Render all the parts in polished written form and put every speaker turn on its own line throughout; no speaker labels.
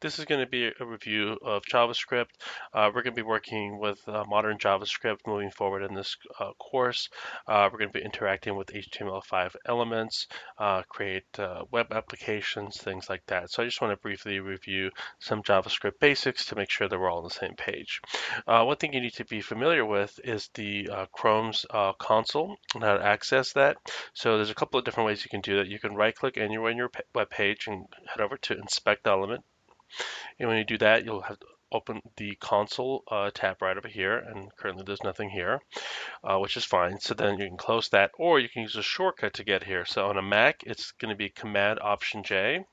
This is going to be a review of JavaScript. We're going to be working with modern JavaScript moving forward in this course. We're going to be interacting with HTML5 elements, create web applications, things like that. So I just want to briefly review some JavaScript basics to make sure that we're all on the same page. One thing you need to be familiar with is the Chrome's console and how to access that. So there's a couple of different ways you can do that. You can right-click anywhere in your web page and head over to Inspect Element. And when you do that, you'll have to open the console tab right over here, and currently there's nothing here, which is fine. So then you can close that, or you can use a shortcut to get here. So on a Mac, it's going to be Command Option J,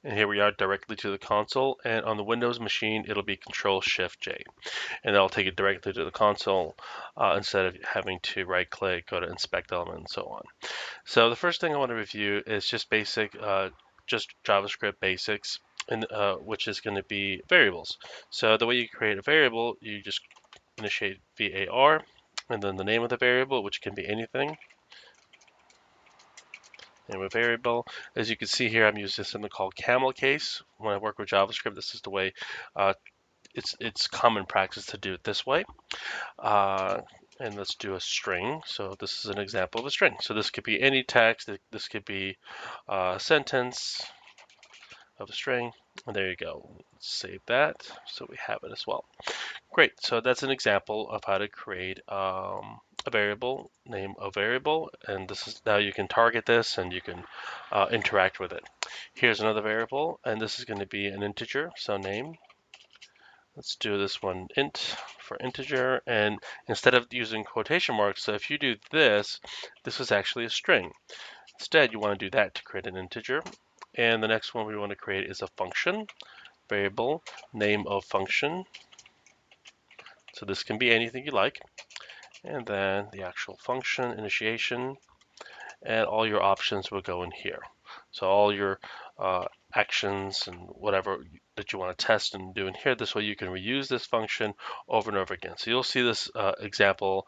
and here we are directly to the console. And on the Windows machine, it'll be Control Shift J, and that'll take it directly to the console instead of having to right-click, go to Inspect Element, and so on. So the first thing I want to review is just basic, just JavaScript basics. Which is going to be variables. So the way you create a variable, you just initiate var, and then the name of the variable, which can be anything. Name of variable. As you can see here, I'm using something called Camel Case. When I work with JavaScript, this is the way it's common practice to do it this way. And let's do a string. So this is an example of a string. So this could be any text. This could be a sentence of a string. And there you go. Let's save that so we have it as well. Great. So that's an example of how to create a variable, name a variable, and this is now you can target this and you can interact with it. Here's another variable, and this is going to be an integer, so name. Let's do this one int for integer, and instead of using quotation marks, so if you do this, this is actually a string. Instead, you want to do that to create an integer. And the next one we want to create is a function, variable, name of function. So this can be anything you like. And then the actual function, initiation, and all your options will go in here. So all your actions and whatever that you want to test and do in here, this way you can reuse this function over and over again. So you'll see this example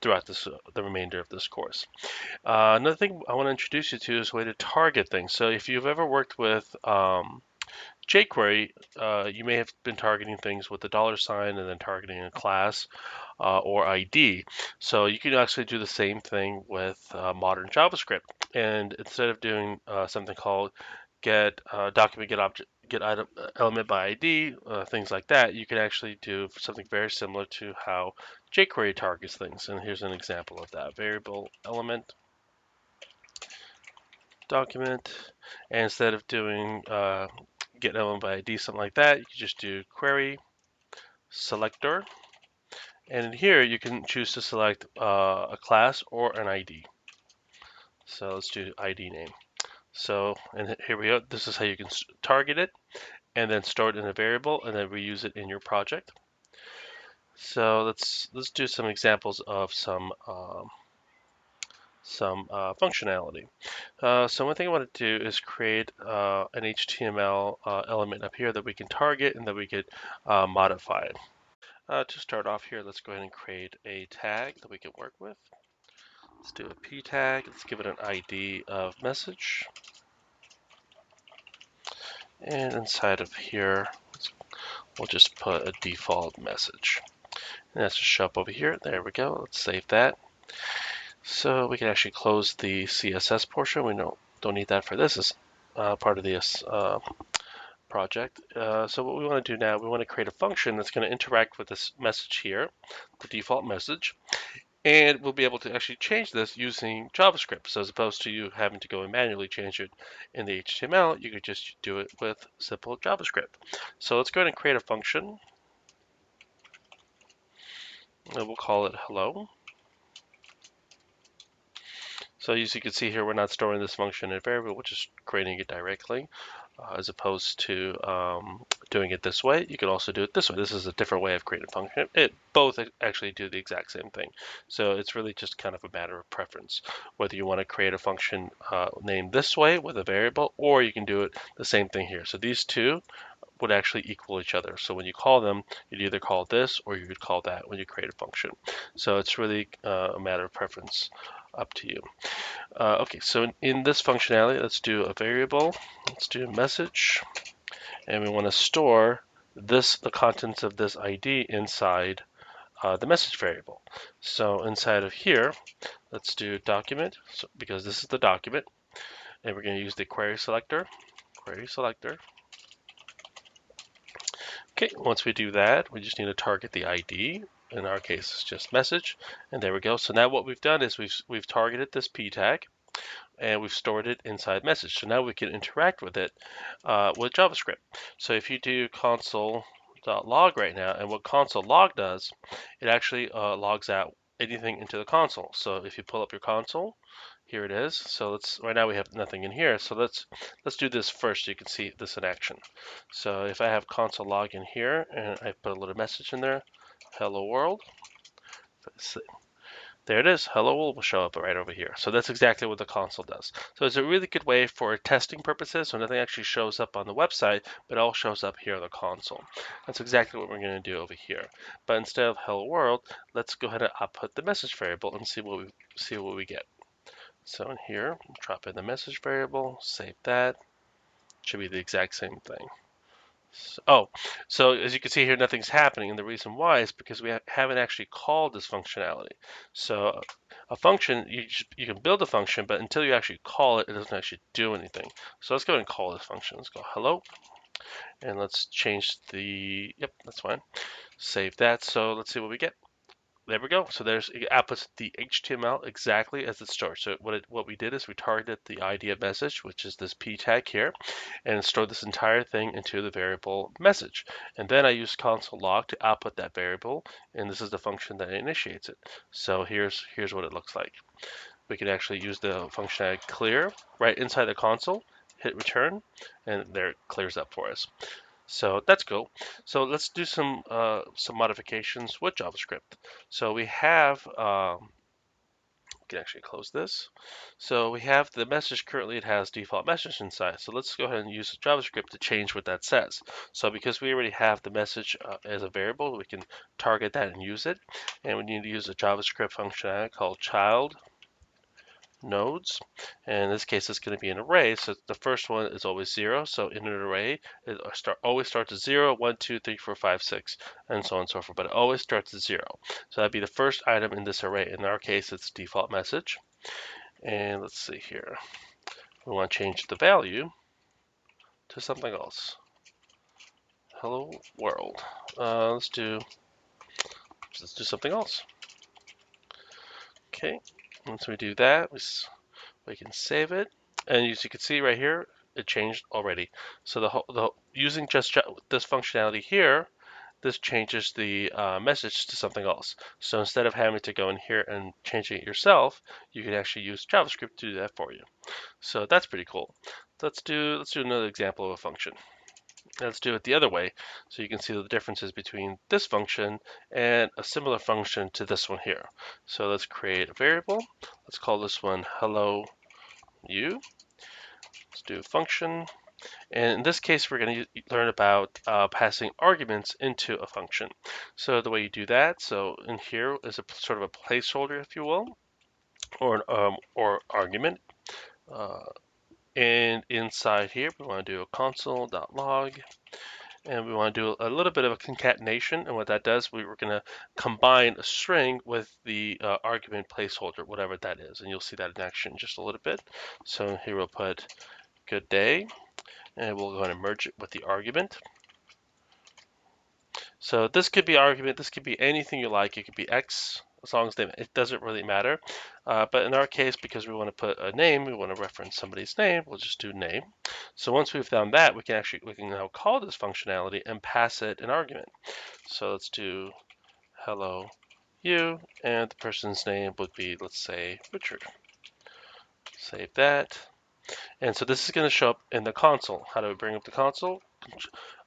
throughout the remainder of this course. Another thing I want to introduce you to is a way to target things. So if you've ever worked with jQuery, you may have been targeting things with the $sign and then targeting a class or ID. So you can actually do the same thing with modern JavaScript. And instead of doing something called get document, get object, get item element by ID, things like that, you can actually do something very similar to how jQuery targets things. And here's an example of that: variable element document, and instead of doing get element by ID, something like that, you can just do query selector, and in here you can choose to select a class or an ID. So let's do ID name. So, and here we go. This is how you can target it and then store it in a variable and then reuse it in your project. So let's do some examples of some functionality. So one thing I want to do is create an HTML element up here that we can target and that we could modify. To start off here, let's go ahead and create a tag that we can work with. Let's do a p tag. Let's give it an ID of message. And inside of here, we'll just put a default message. And that's just show up over here. There we go. Let's save that. So we can actually close the CSS portion. We don't need that for this as part of this project. So what we want to do now, we want to create a function that's going to interact with this message here, the default message. And we'll be able to actually change this using JavaScript. So as opposed to you having to go and manually change it in the HTML, you could just do it with simple JavaScript. So let's go ahead and create a function. And we'll call it hello. So as you can see here, we're not storing this function in a variable, we're just creating it directly. As opposed to doing it this way. You can also do it this way. This is a different way of creating a function. Both actually do the exact same thing. So it's really just kind of a matter of preference, whether you want to create a function named this way with a variable, or you can do it the same thing here. So these two would actually equal each other. So when you call them, you'd either call this or you could call that when you create a function. So it's really a matter of preference, up to you. Okay, so in this functionality, let's do a variable. Let's do a message. and we want to store the contents of this ID inside the message variable. So inside of here, let's do document, because this is the document, and we're going to use the query selector. Query selector. Okay, once we do that, we just need to target the ID. In our case, it's just message, and there we go. So now what we've done is we've targeted this p tag, and we've stored it inside message. So now we can interact with it with JavaScript. So if you do console.log right now, and what console log does, it actually logs out anything into the console. So if you pull up your console, here it is. So right now we have nothing in here. So let's do this first so you can see this in action. So if I have console log in here and I put a little message in there, hello world. There it is. Hello world will show up right over here. So that's exactly what the console does. So it's a really good way for testing purposes, so nothing actually shows up on the website, but it all shows up here on the console. That's exactly what we're going to do over here. But instead of hello world, let's go ahead and output the message variable and see what we get. So in here, drop in the message variable, save that. Should be the exact same thing. So as you can see here, nothing's happening, and the reason why is because we haven't actually called this functionality. So a function, you can build a function, but until you actually call it, it doesn't actually do anything. So let's go ahead and call this function. Let's go hello, and let's change yep, that's fine. Save that. So let's see what we get. There we go. So it outputs the HTML exactly as it starts. So what we did is we targeted the ID of message, which is this p tag here, and stored this entire thing into the variable message. And then I used console log to output that variable, and this is the function that initiates it. So here's what it looks like. We can actually use the functionality clear right inside the console, hit return, and there it clears up for us. So that's cool. So let's do some modifications with JavaScript. So we have we can actually close this. So we have the message currently, it has default message inside. So let's go ahead and use JavaScript to change what that says. So because we already have the message as a variable, we can target that and use it. And we need to use a JavaScript functionality called child nodes, and in this case it's going to be an array. So the first one is always 0, so in an array it always starts at 0, 1, 2, 3, 4, 5, 6, and so on and so forth, but it always starts at 0. So that'd be the first item in this array. In our case it's default message. And let's see here, we want to change the value to something else. Hello world. Let's do something else. Okay, once we do that, we can save it, and as you can see right here, it changed already. So using just this functionality here, this changes the message to something else. So instead of having to go in here and changing it yourself, you can actually use JavaScript to do that for you. So that's pretty cool. Let's do another example of a function. Let's do it the other way, so you can see the differences between this function and a similar function to this one here. So let's create a variable. Let's call this one hello you. Let's do a function. And in this case, we're going to learn about passing arguments into a function. So the way you do that, so in here is a sort of a placeholder, if you will, or argument. And inside here, we want to do a console.log, and we want to do a little bit of a concatenation. And what that does, we're going to combine a string with the argument placeholder, whatever that is. And you'll see that in action in just a little bit. So here we'll put good day, and we'll go ahead and merge it with the argument. So this could be argument, this could be anything you like. It could be X, as long as it doesn't really matter. But in our case, because we want to put a name, we want to reference somebody's name, we'll just do name. So once we've done that, we can now call this functionality and pass it an argument. So let's do hello you, and the person's name would be, let's say, Richard. Save that. And so this is going to show up in the console. How do we bring up the console?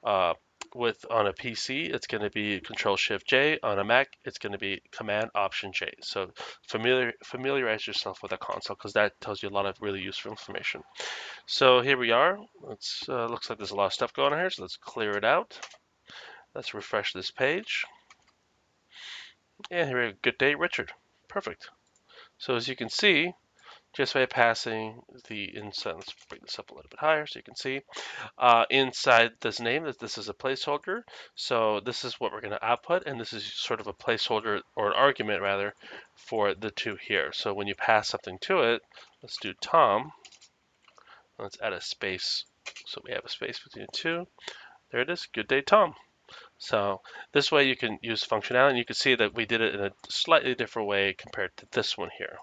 On a PC, it's going to be Control Shift J. On a Mac, it's going to be Command Option J. So familiarize yourself with the console, because that tells you a lot of really useful information. So here we are. Looks like there's a lot of stuff going on here. So let's clear it out. Let's refresh this page. And here we go. Good day, Richard. Perfect. So as you can see, just by passing the inside. Let's bring this up a little bit higher so you can see. Inside this name, this is a placeholder. So this is what we're going to output, and this is sort of a placeholder, or an argument rather, for the two here. So when you pass something to it, let's do Tom. Let's add a space. So we have a space between the two. There it is. Good day, Tom. So this way you can use functionality, and you can see that we did it in a slightly different way compared to this one here.